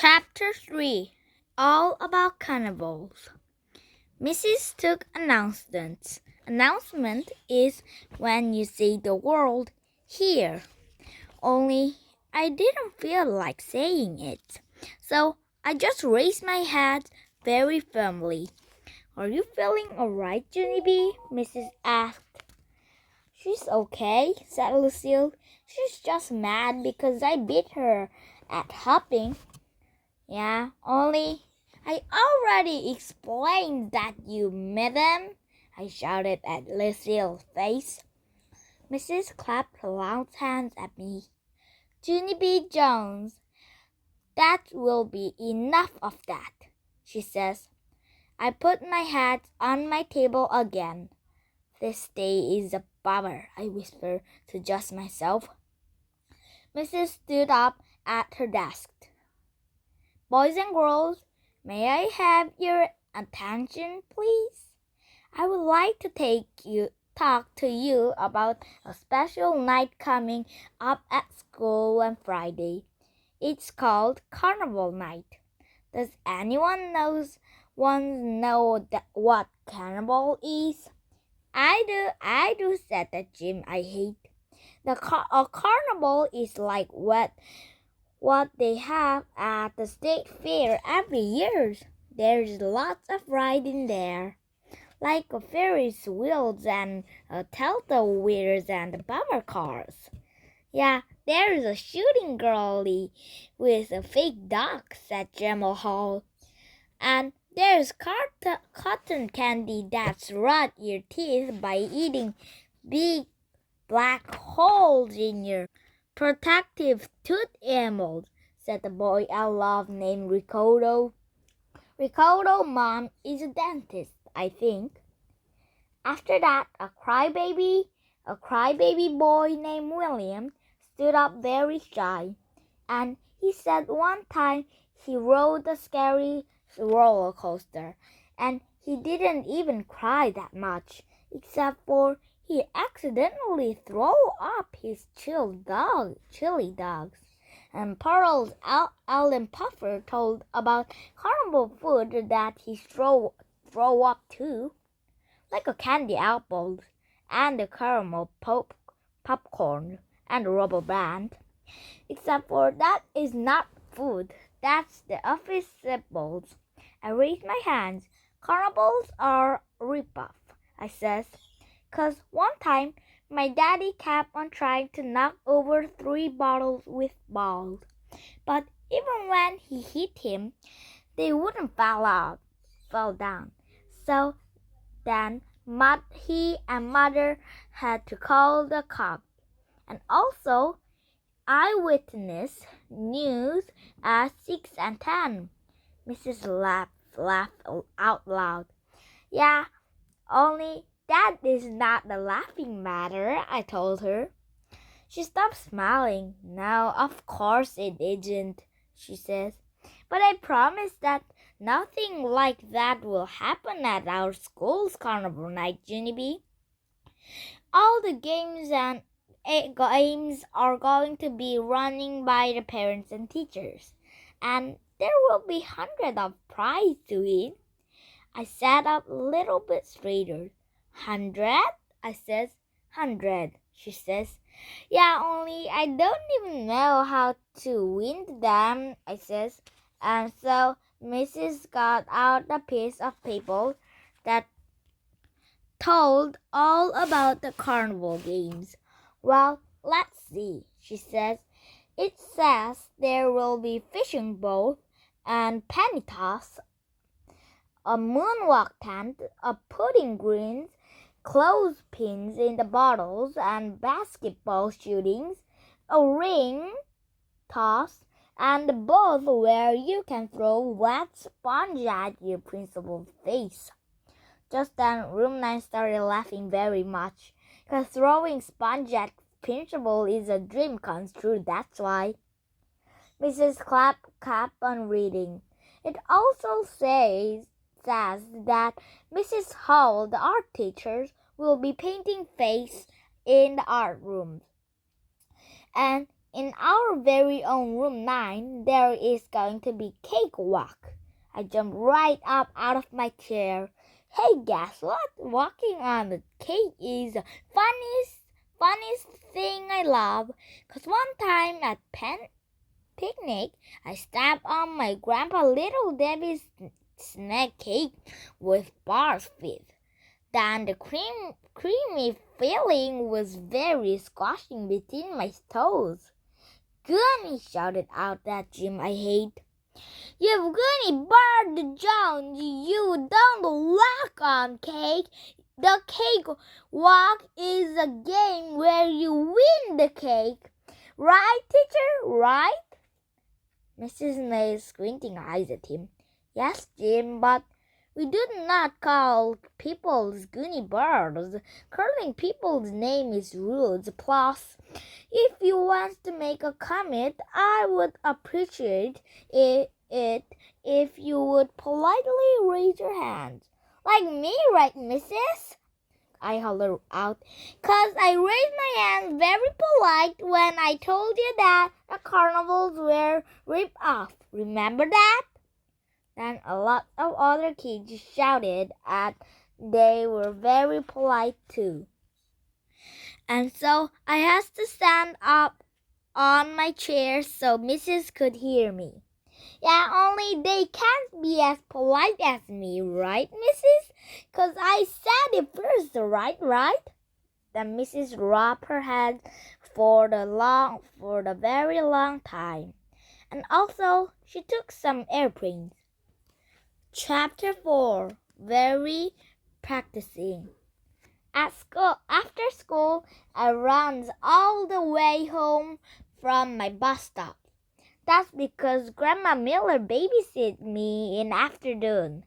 Chapter 3 All About Carnivals. Mrs. took announcements. Announcement is when you say the word here. Only I didn't feel like saying it, so I just raised my head very firmly. Are you feeling alright, Junie? Mrs. asked. She's okay, said Lucille. She's just mad because I beat her at hopping. Yeah, only I already explained that, you madam, I shouted at Lucille's face. Mrs. clapped her loud hands at me. Junie Jones, that will be enough of that, she says. I put my hat on my table again. This day is a bummer, I whispered to just myself. Mrs. stood up at her desk. Boys and girls, may I have your attention, please? I would like to talk to you about a special night coming up at school on Friday. It's called Carnival Night. Does anyone know what carnival is? I do, said the Jim I hate. A carnival is like what they have at the state fair every year. There's lots of riding there, like Ferris wheels and telltale wheels and bumper cars. Yeah, there's a shooting girlie with a fake dog, said Jamal Hall. And there's cotton candy that's rot your teeth by eating big black holes in your protective tooth emerald, said the boy I love named Ricardo. Ricardo's mom is a dentist, I think. After that, a crybaby boy named William stood up very shy, and he said one time he rode a scary roller coaster, and he didn't even cry that much, except for he accidentally threw up his chili dogs. And Pearl's Allen Puffer told about carnival food that he threw up too, like a candy apples and the caramel popcorn and a rubber band. Except for that is not food. That's the office symbols. I raised my hands. Carnivals are rip-off, I says. 'Cause one time my daddy kept on trying to knock over 3 bottles with balls. But even when he hit him, they wouldn't fall down. So then he and Mother had to call the cops. And also, eyewitness news at 6 and 10. Mrs. laughed out loud. Yeah, only that is not the laughing matter, I told her. She stopped smiling. No, of course it isn't, she says. But I promise that nothing like that will happen at our school's Carnival Night, Junie. All the games are going to be running by the parents and teachers, and there will be hundreds of prizes to win. I sat up a little bit straighter. 100? I says. 100, she says. Yeah, only I don't even know how to win them, I says. And so Mrs. got out a piece of paper that told all about the carnival games. Well, let's see, she says. It says there will be fishing boat and penny toss, a moonwalk tent, a pudding greens, clothespins in the bottles, and basketball shootings, a ring toss, and a booth where you can throw wet sponge at your principal's face. Just then, Room 9 started laughing very much, because throwing sponge at principal is a dream come true, that's why. Mrs. Clapp kept on reading. It also says that Mrs. Hall, the art teacher, will be painting face in the art room. And in our very own room 9, there is going to be cake walk. I jumped right up out of my chair. Hey, guess what? Walking on the cake is the funniest thing I love. 'Cause one time at picnic, I stepped on my grandpa Little Debbie's snack cake with bars fit. Then the creamy filling was very squashing between my toes. Goody, shouted out that Jim I hate. You've goody barred Jones, you don't walk on cake. The cake walk is a game where you win the cake. Right, teacher, right? Mrs. made squinting eyes at him. Yes, Jim, but we do not call people's goony birds. Calling people's name is rude. Plus, if you want to make a comment, I would appreciate it if you would politely raise your hand. Like me, right, missus? I hollered out, 'cause I raised my hand very polite when I told you that the carnivals were ripped off. Remember that? Then a lot of other kids shouted and they were very polite too. And so I had to stand up on my chair so Mrs. could hear me. Yeah, only they can't be as polite as me, right, Mrs.? 'Cause I said it first, right? Then Mrs. rubbed her head for the very long time. And also, she took some airplanes. Chapter 4. Very practicing. After school, I ran all the way home from my bus stop. That's because Grandma Miller babysit me in the afternoon.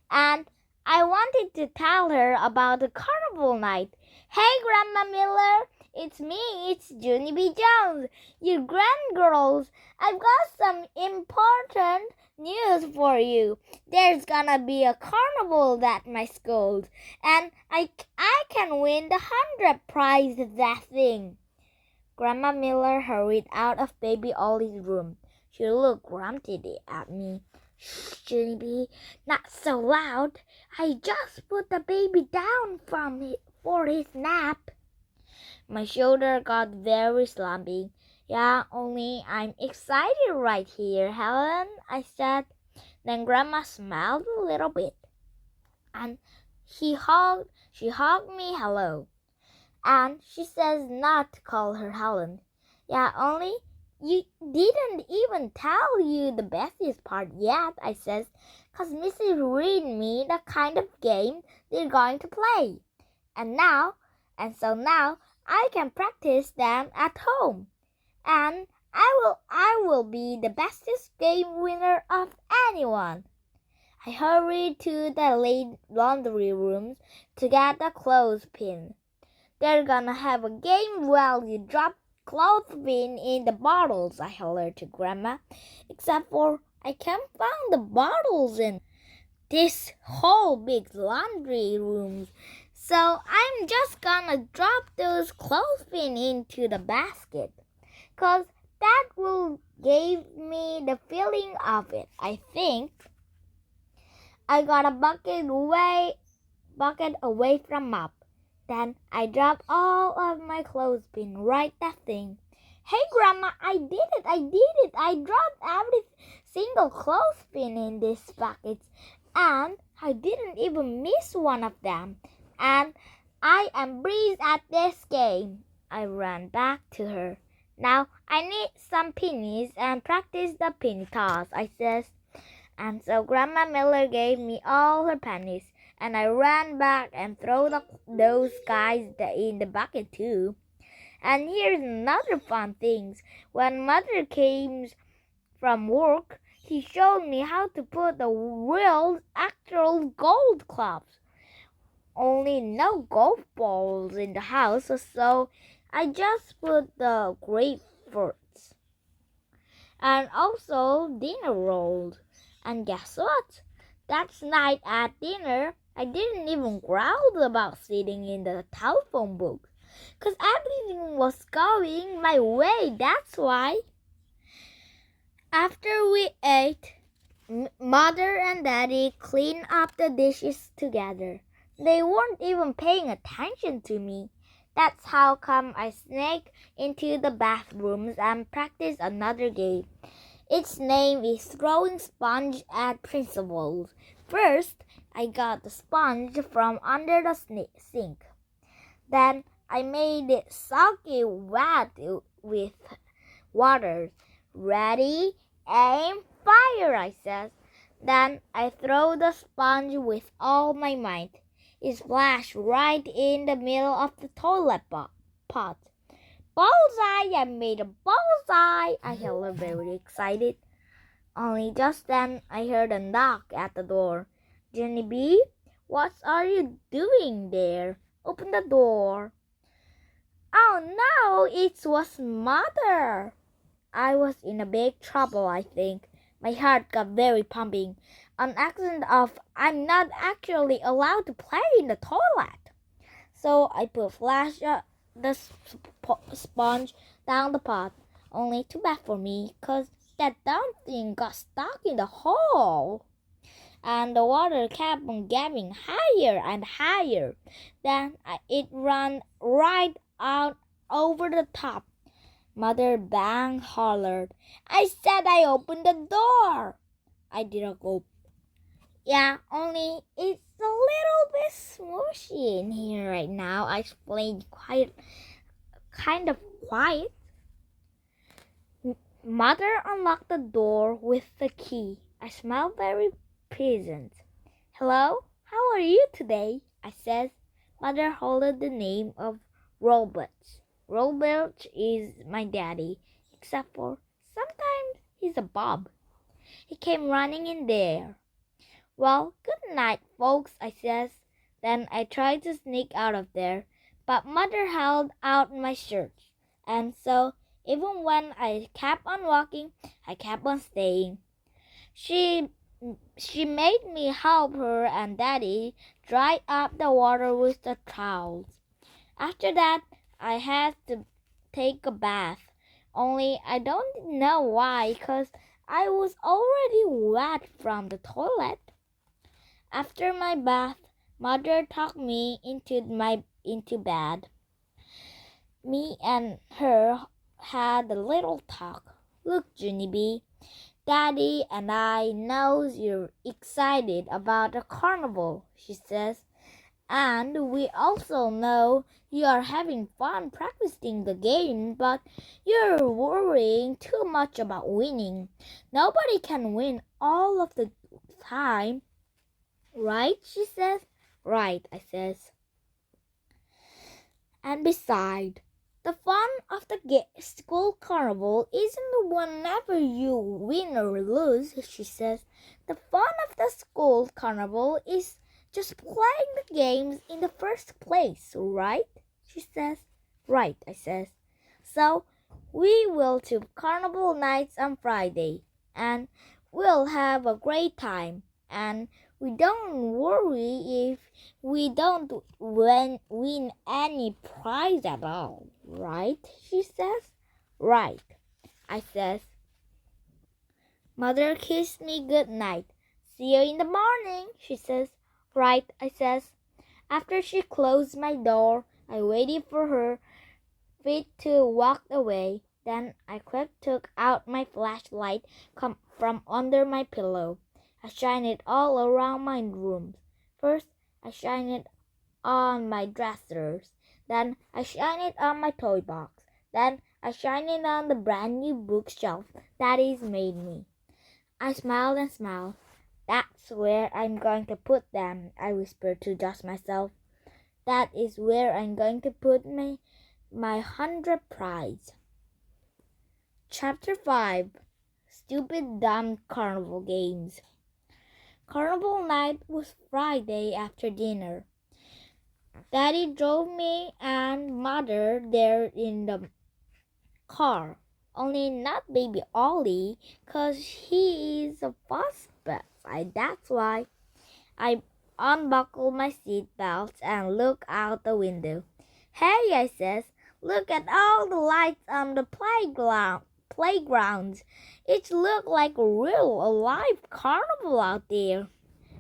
And I wanted to tell her about the Carnival Night. Hey, Grandma Miller, it's me, it's Junie B. Jones, your grandgirls. I've got some important news for you. There's gonna be a carnival at my school, and I can win the 100 prize of that thing. Grandma Miller hurried out of Baby Ollie's room. She looked grumpily at me. Shh, Junie B, not so loud. I just put the baby down for his nap. My shoulder got very slumpy. Yeah, only I'm excited right here, Helen, I said. Then Grandma smiled a little bit. And she hugged me hello. And she says not to call her Helen. Yeah, only you didn't even tell you the bestest part yet, I says, 'cause Mrs. read me the kind of game they're going to play. And so now I can practice them at home. And I will be the bestest game winner of anyone. I hurried to the laundry rooms to get the clothespin. They're gonna have a game while you drop clothespin in the bottles, I hollered to Grandma. Except for I can't find the bottles in this whole big laundry room. So I'm just gonna drop those clothespin into the basket. 'Cause that will give me the feeling of it, I think. I got a bucket away from Mop. Then I dropped all of my clothespin right that thing. Hey, Grandma, I did it. I dropped every single clothespin in these buckets. And I didn't even miss one of them. And I am breezed at this game. I ran back to her. Now I need some pennies and practice the penny toss, I says. And so Grandma Miller gave me all her pennies, and I ran back and threw those guys in the bucket too. And here's another fun thing. When Mother came from work, she showed me how to put the real, actual gold clubs. Only no golf balls in the house, so I just put the grapefruits. And also dinner rolls. And guess what? That night at dinner, I didn't even growl about sitting in the telephone booth. 'Cause everything was going my way, that's why. After we ate, Mother and Daddy cleaned up the dishes together. They weren't even paying attention to me. That's how come I sneaked into the bathrooms and practiced another game. Its name is throwing sponge at principals. First, I got the sponge from under the sink. Then I made it soaking wet with water. Ready, aim, fire, I says. Then I throw the sponge with all my might. It splashed right in the middle of the toilet pot. Bullseye! I made a bullseye! I yelled, very excited. Only just then I heard a knock at the door. Junie B, what are you doing there? Open the door. Oh no, it was Mother. I was in a big trouble, I think. My heart got very pumping. An accident of I'm not actually allowed to play in the toilet. So I put the sponge down the pot. Only too bad for me, 'cause that dumb thing got stuck in the hole. And the water kept on getting higher and higher. Then it ran right out over the top. Mother bang hollered. I said I opened the door. I didn't go. Yeah, only it's a little bit smooshy in here right now. I explained kind of quiet. Mother unlocked the door with the key. I smelled very pleasant. Hello, how are you today? I said. Mother hollered the name of Robert. Robert is my daddy, except for sometimes he's a Bob. He came running in there. Well, good night, folks, I says. Then I tried to sneak out of there, but Mother held out my shirt. And so, even when I kept on walking, I kept on staying. She made me help her and Daddy dry up the water with the towels. After that, I had to take a bath. Only I don't know why, 'cause I was already wet from the toilet. After my bath, Mother tucked me into bed. Me and her had a little talk. Look, Junie B, Daddy and I knows you're excited about the carnival, she says. And we also know you are having fun practicing the game, but you're worrying too much about winning. Nobody can win all of the time. Right, she says. Right, I says. And besides, the fun of the school carnival isn't whenever you win or lose, she says. The fun of the school carnival is just playing the games in the first place, right? She says. Right, I says. So, we will to Carnival Nights on Friday, and we'll have a great time, and we don't worry if we don't win any prize at all, right? She says. Right, I says. Mother kissed me good night. See you in the morning, she says. Right, I says. After she closed my door, I waited for her feet to walk away. Then I quick took out my flashlight from under my pillow. I shined it all around my room. First, I shined it on my dressers. Then I shined it on my toy box. Then I shined it on the brand new bookshelf Daddy's made me. I smiled and smiled. That's where I'm going to put them, I whispered to just myself. That is where I'm going to put my 100 prize. Chapter 5. Stupid Dumb Carnival Games. Carnival night was Friday after dinner. Daddy drove me and Mother there in the car. Only not baby Ollie, 'cause he is a fussbag. That's why. I unbuckled my seat belt and looked out the window. Hey, I says, look at all the lights on the playgrounds. It looks like a real alive carnival out there.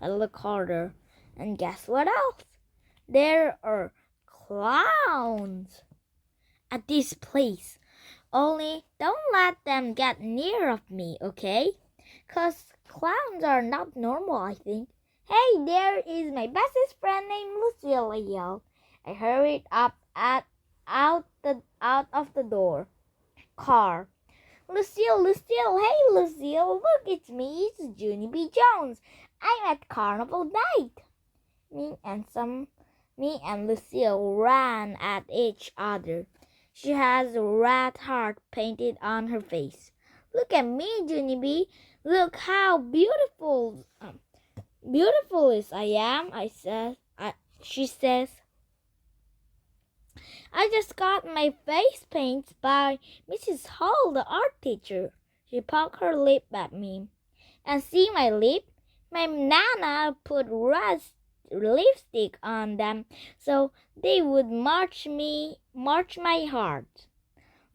I look harder, and guess what else? There are clowns at this place. Only don't let them get near of me, okay? 'Cause clowns are not normal, I think. Hey, there is my bestest friend named Lucille, I yelled. I hurried out of the car. Lucille, hey Lucille, look, it's me, it's Junie B. Jones. I'm at Carnival Night. Me and Lucille ran at each other. She has a rat heart painted on her face. Look at me, Junie B. Look how beautiful as I am. She says. I just got my face painted by Mrs. Hall, the art teacher. She poked her lip at me. And see my lip? My Nana put red lipstick on them so they would match my heart.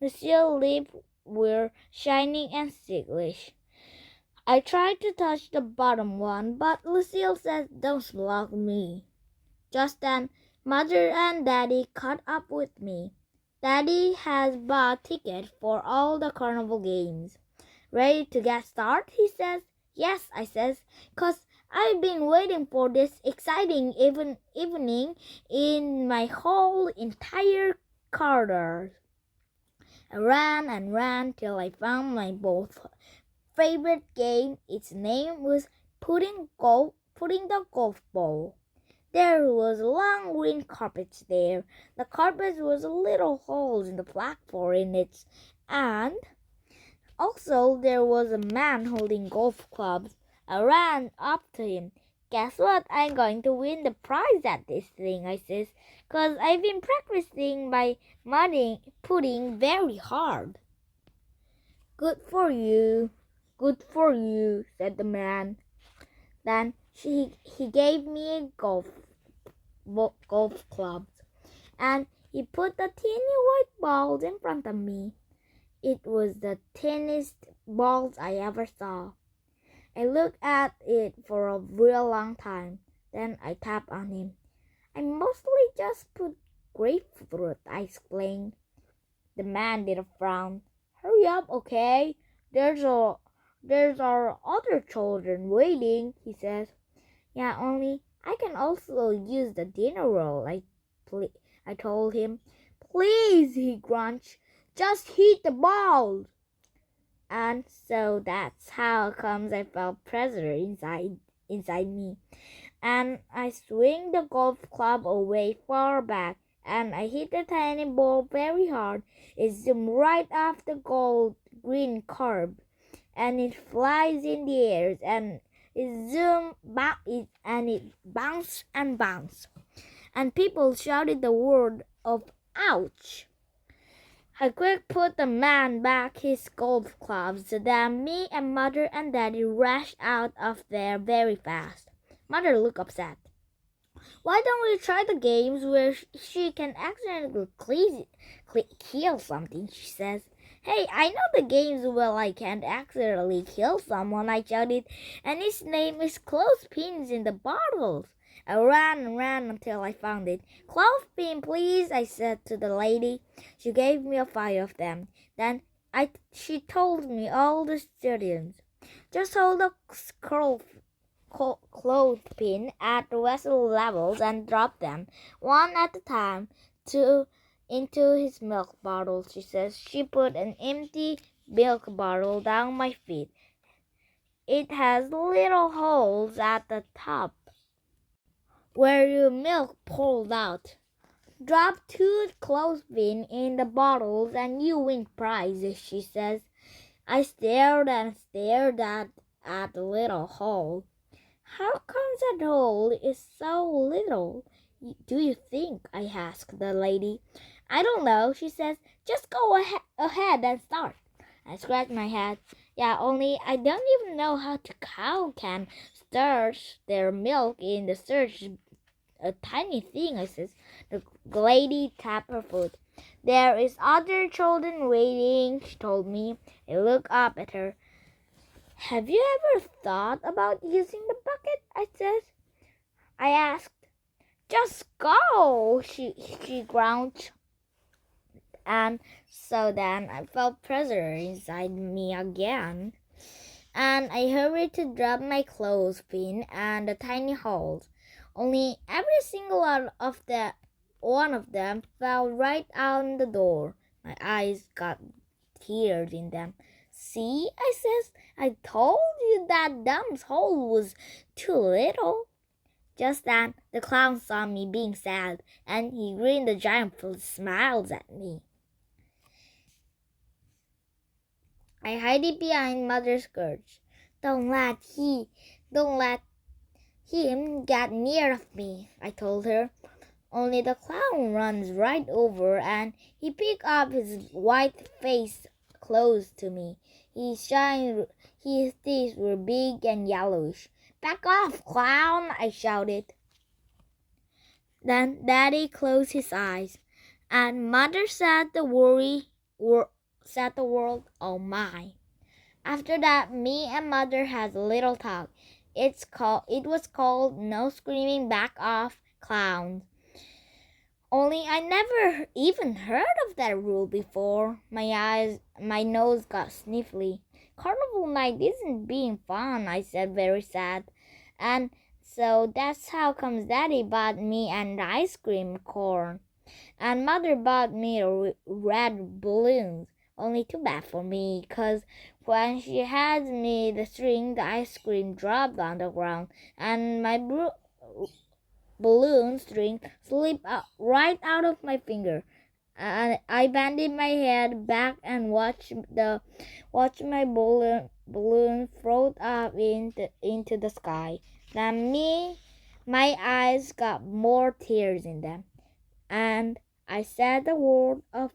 Lucille's lips were shining and ticklish. I tried to touch the bottom one, but Lucille said, don't block me. Just then, Mother and Daddy caught up with me. Daddy has bought tickets for all the carnival games. Ready to get started? He says. Yes, I says, 'cause I've been waiting for this exciting evening in my whole entire career. I ran and ran till I found my both favorite game. Its name was putting the golf ball. There was a long green carpet there. The carpet was little holes in the platform in it, and also there was a man holding golf clubs. I ran up to him. Guess what? I'm going to win the prize at this thing, I says, 'cause I've been practicing by putting very hard. Good for you, said the man. Then he gave me a golf club, and he put the teeny white balls in front of me. It was the tiniest balls I ever saw. I looked at it for a real long time. Then I tapped on him. I mostly just put grapefruit, I explained. The man did a frown. Hurry up, okay? There's our other children waiting, he says. Yeah, only I can also use the dinner roll, I told him. Please, he grunched. Just hit the ball. And so that's how it comes I felt pressure inside me. And I swing the golf club away far back, and I hit the tiny ball very hard. It zoomed right off the green curb, and it flies in the air, and it bounced and bounced. And people shouted the word of ouch. I quick put the man back his golf clubs. Then me and Mother and Daddy rushed out of there very fast. Mother looked upset. Why don't we try the games where she can accidentally kill something, she says. Hey, I know the games where I can't accidentally kill someone, I shouted, and his name is clothespins in the bottles. I ran and ran until I found it. Clothespin, please, I said to the lady. She gave me 5 of them. Then she told me all the students. Just hold the clothespin at the vessel levels and drop them, one at a time, into his milk bottle, she says. She put an empty milk bottle down my feet. It has little holes at the top where your milk poured out. Drop 2 clothespins in the bottles and you win prizes, she says. I stared and stared at the little hole. How comes that hole is so little, do you think? I asked the lady. I don't know, she says. Just go ahead and start. I scratched my head. Yeah, only I don't even know how cow can stir their milk in the a tiny thing, I says. The lady tapped her foot. There is other children waiting, she told me. I looked up at her. Have you ever thought about using the bucket? I asked. Just go, she groaned. And so then I felt pressure inside me again. And I hurried to drop my clothespin and the tiny holes. Only every single one of them fell right out the door. My eyes got tears in them. See, I says, I told you that Dumb's hole was too little. Just then, the clown saw me being sad, and he grinned a giant full of smiles at me. I hid it behind Mother's skirts. Don't let him get near of me, I told her. Only the clown runs right over, and he picked up his white face close to me. His teeth were big and yellowish. Back off, clown, I shouted. Then Daddy closed his eyes, and Mother set the world on mine. After that, me and Mother had a little talk. It was called No Screaming Back Off, Clowns. Only I never even heard of that rule before. My nose got sniffly. Carnival night isn't being fun, I said, very sad. And so that's how comes Daddy bought me an ice cream cone. And Mother bought me red balloons. Only too bad for me, 'cause when she hands me the string, the ice cream dropped on the ground, and my balloon string slipped right out of my finger. And I bended my head back and watched my balloon float up into the sky. Then my eyes got more tears in them, and I said the word of